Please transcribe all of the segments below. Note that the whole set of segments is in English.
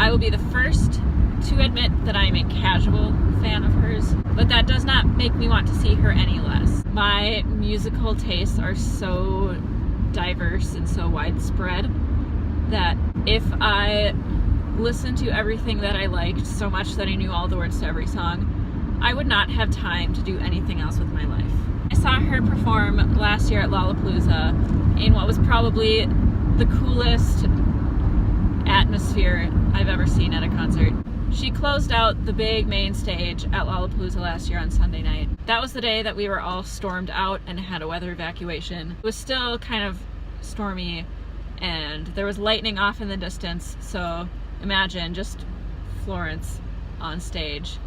I will be the first to admit that I'm a casual fan of hers, but that does not make me want to see her any less. My musical tastes are so diverse and so widespread that if I listened to everything that I liked so much that I knew all the words to every song, I would not have time to do anything else with my life. I saw her perform last year at Lollapalooza in what was probably the coolest atmosphere I've ever seen at a concert. She closed out the big main stage at Lollapalooza last year on Sunday night. That was the day that we were all stormed out and had a weather evacuation. It was still kind of stormy and there was lightning off in the distance, so imagine just Florence on stage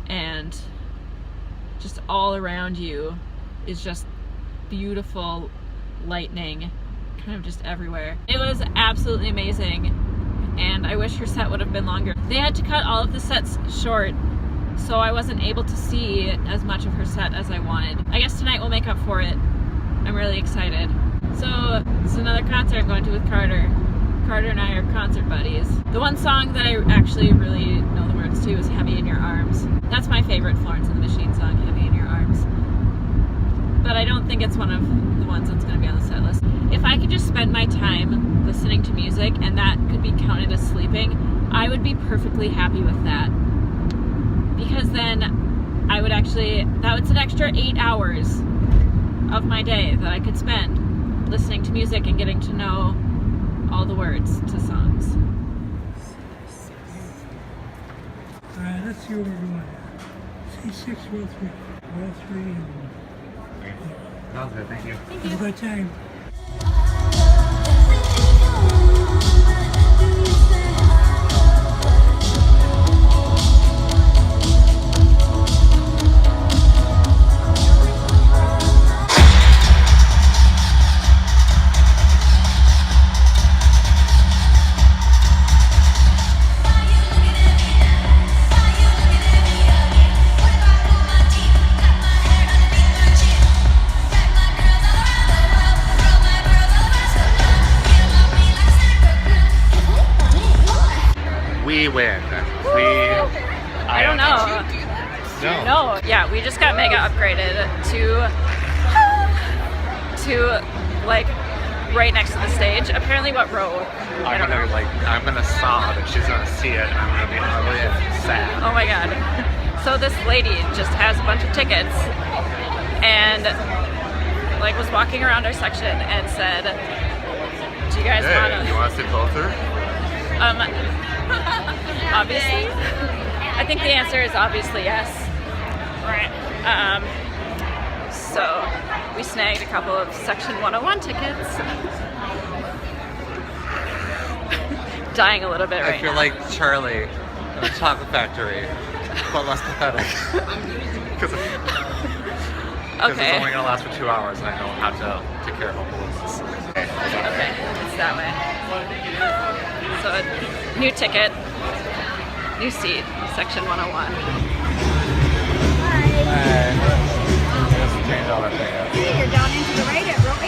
and just all around you is just beautiful lightning kind of just everywhere. It was absolutely amazing, and I wish her set would have been longer. They had to cut all of the sets short, so I wasn't able to see as much of her set as I wanted. I guess tonight will make up for it. I'm really excited. So this is another concert I'm going to with Carter. Carter and I are concert buddies. The one song that I actually really know the words to is Heavy in Your Arms. That's my favorite Florence and the Machine song, Heavy in Your Arms. But I don't think it's one of the ones that's going to be on the set list. If I could just spend my time listening to music and that could be counted as sleeping, I would be perfectly happy with that. Because then I would actually, that's an extra 8 hours of my day that I could spend listening to music and getting to know all the words to songs. Alright, let's see what we're doing. C6, row 3. Row 3 and... Sounds good, thank you. Have a good time. We win. I don't know. No. Yeah, we just got mega upgraded to like right next to the stage. Apparently, what row? I'm gonna sob and she's gonna see it and I'm gonna be ugly and sad. Oh my god. So this lady just has a bunch of tickets and like was walking around our section and said, "Do you guys You want to sit closer?" Obviously. I think the answer is obviously yes. Right. So we snagged a couple of Section 101 tickets. Dying a little bit right now. I feel like Charlie in the Chocolate Factory, but less pathetic. Because it's only gonna last for 2 hours and I know how to take care of all balloons. Okay, it's that way. So a new ticket, new seat, Section 101. Hey. Just change all that thing up. You're down into the right at row 8.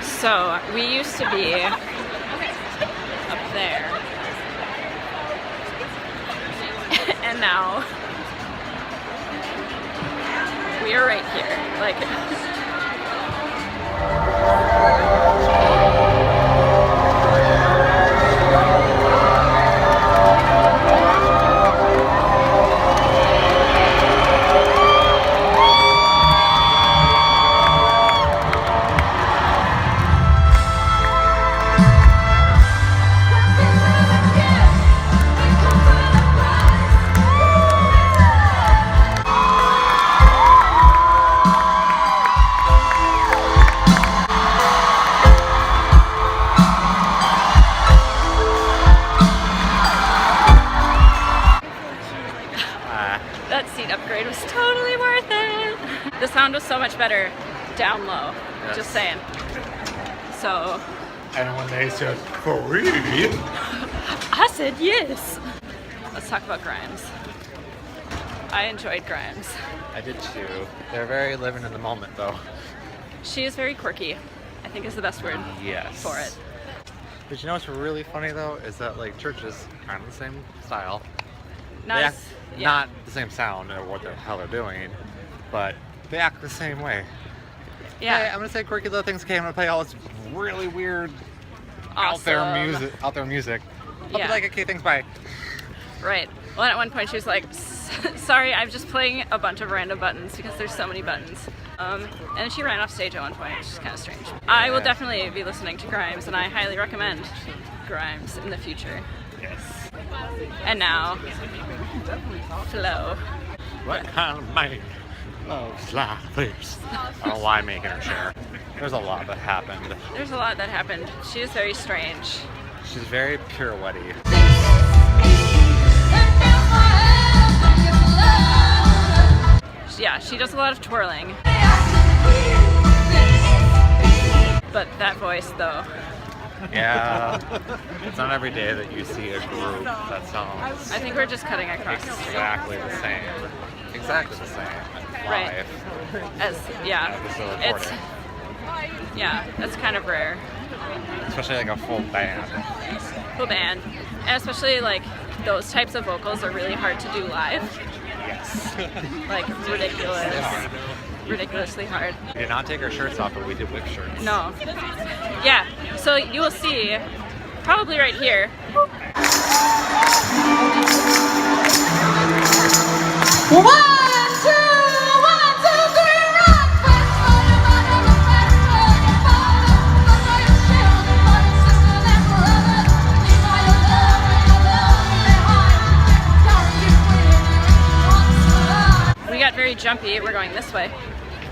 So we used to be up there, and now we are right here. Like. That seat upgrade was totally worth it. The sound was so much better down low, Yes. just saying. So And when they said free, I said yes. Let's talk about Grimes. I enjoyed Grimes. I did too. They're very living in the moment, though. She is very quirky, I think is the best word Yes. for it. But you know what's really funny though is that like churches kind of the same style. Not They as, act, yeah. not the same sound or what the hell they're doing, but they act the same way. Hey, Yeah. I'm gonna say quirky little things. Okay, I'm gonna play all this really weird out there Awesome. music. I'll Yeah. be like, okay, thanks, bye. Right. Well, at one point she was like, sorry, I'm just playing a bunch of random buttons because there's so many buttons. And she ran off stage at one point, which is kind of strange. I will definitely be listening to Grimes, and I highly recommend Grimes in the future. Yes. And now, Flo. What kind of man loves like this? I don't know why I'm making her share. There's a lot that happened. There's a lot that happened. She is very strange. She's very pirouette-y. Yeah, she does a lot of twirling. But that voice, though. Yeah. It's not every day that you see a group that sounds I think we're just cutting across the street. exactly the same. Exactly the same. Right. Live. As, yeah, Just a it's, recording. yeah, that's kind of rare. Especially like a full band. Full band. And especially like those types of vocals are really hard to do live. Yes. Like ridiculously hard. We did not take our shirts off, but we did whip shirts. No. Yeah, so you will see, probably right here. We got very jumpy. We're going this way.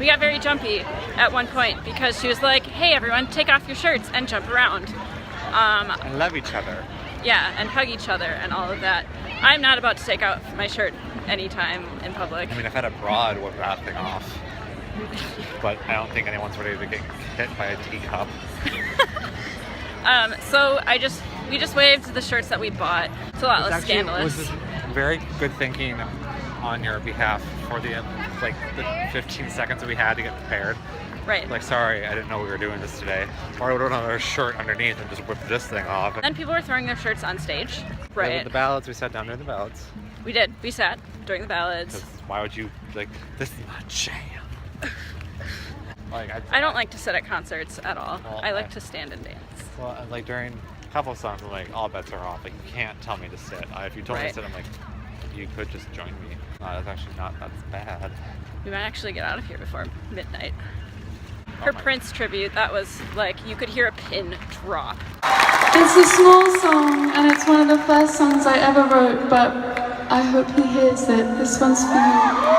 We got very jumpy at one point because she was like, hey everyone, take off your shirts and jump around. And love each other. Yeah, and hug each other and all of that. I'm not about to take out my shirt anytime in public. I mean, if I had a bra, I'd whip that thing off. But I don't think anyone's ready to get hit by a teacup. So we just waved the shirts that we bought. It's a lot less It scandalous. was very good thinking on your behalf for the 15 seconds that we had to get prepared. Right. Like, sorry, I didn't know we were doing this today. Or I would have done another shirt underneath and just whip this thing off. Then people were throwing their shirts on stage. With Right. the ballads, we sat down during the ballads. We did. We sat during the ballads. 'Cause why would you, like, this is my jam. Like, I don't like to sit at concerts at all. Well, I like to stand and dance. Well, like during a couple of songs, I'm like, all bets are off. Like, you can't tell me to sit. If you told me Right. to sit, I'm like, you could just join me. That's actually not that bad. We might actually get out of here before midnight. Oh Her my- Prince tribute, that was like, you could hear a pin drop. It's a small song and it's one of the first songs I ever wrote, but I hope he hears it. This one's for you.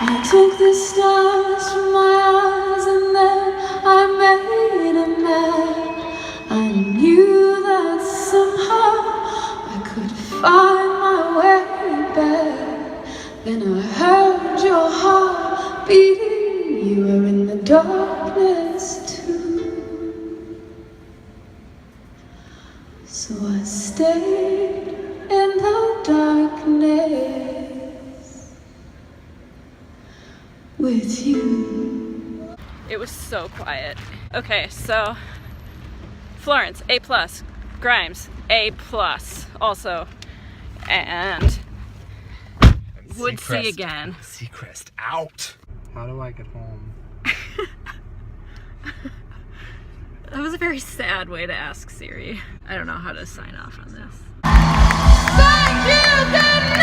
I took the stars from my eyes and then I made a map. I knew that somehow I could find my way back. Then I heard your heart beating, you were in the darkness too. So I stayed in the darkness with you. It was so quiet. Okay, so Florence, A+, Grimes, A+, also, and Woodsy again. Seacrest out. How do I get home? That was a very sad way to ask Siri. I don't know how to sign off on this. Thank you, good